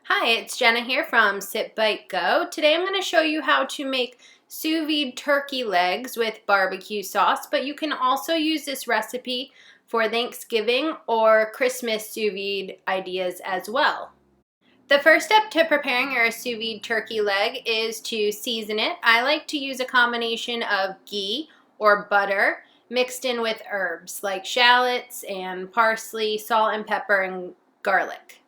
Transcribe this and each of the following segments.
Hi, it's Jenna here from Sit Bite Go. Today I'm going to show you how to make sous vide turkey legs with barbecue sauce, but you can also use this recipe for Thanksgiving or Christmas sous vide ideas as well. The first step to preparing your sous vide turkey leg is to season it. I like to use a combination of ghee or butter mixed in with herbs like shallots and parsley, salt and pepper, and garlic.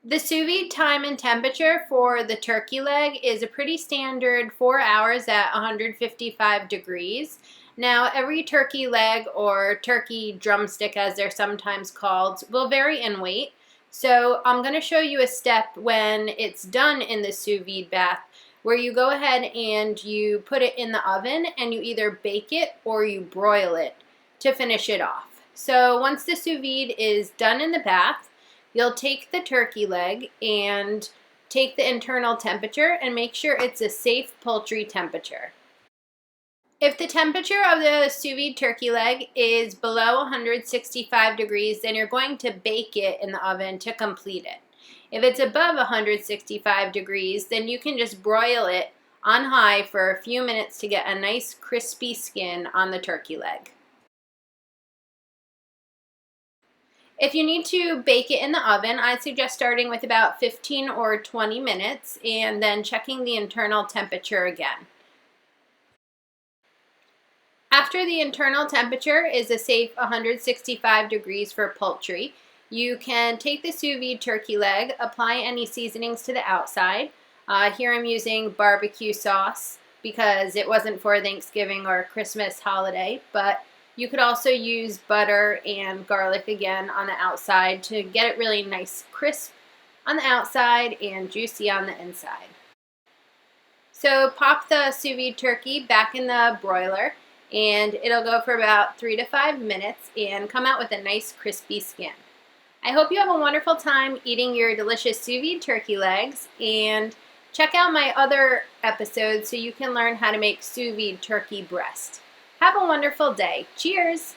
The sous vide time and temperature for the turkey leg is a pretty standard 4 hours at 155 degrees. Now, every turkey leg or turkey drumstick, as they're sometimes called, will vary in weight. So I'm going to show you a step when it's done in the sous vide bath where you go ahead and you put it in the oven and you either bake it or you broil it to finish it off. So once the sous vide is done in the bath, you'll take the turkey leg and take the internal temperature and make sure it's a safe poultry temperature. If the temperature of the sous vide turkey leg is below 165 degrees, then you're going to bake it in the oven to complete it. If it's above 165 degrees, then you can just broil it on high for a few minutes to get a nice crispy skin on the turkey leg. If you need to bake it in the oven, I'd suggest starting with about 15 or 20 minutes and then checking the internal temperature again. After the internal temperature is a safe 165 degrees for poultry, you can take the sous vide turkey leg, apply any seasonings to the outside. Here I'm using barbecue sauce because it wasn't for Thanksgiving or Christmas holiday, but you could also use butter and garlic again on the outside to get it really nice crisp on the outside and juicy on the inside. So pop the sous vide turkey back in the broiler and it'll go for about 3 to 5 minutes and come out with a nice crispy skin. I hope you have a wonderful time eating your delicious sous vide turkey legs, and check out my other episodes so you can learn how to make sous vide turkey breast. Have a wonderful day. Cheers!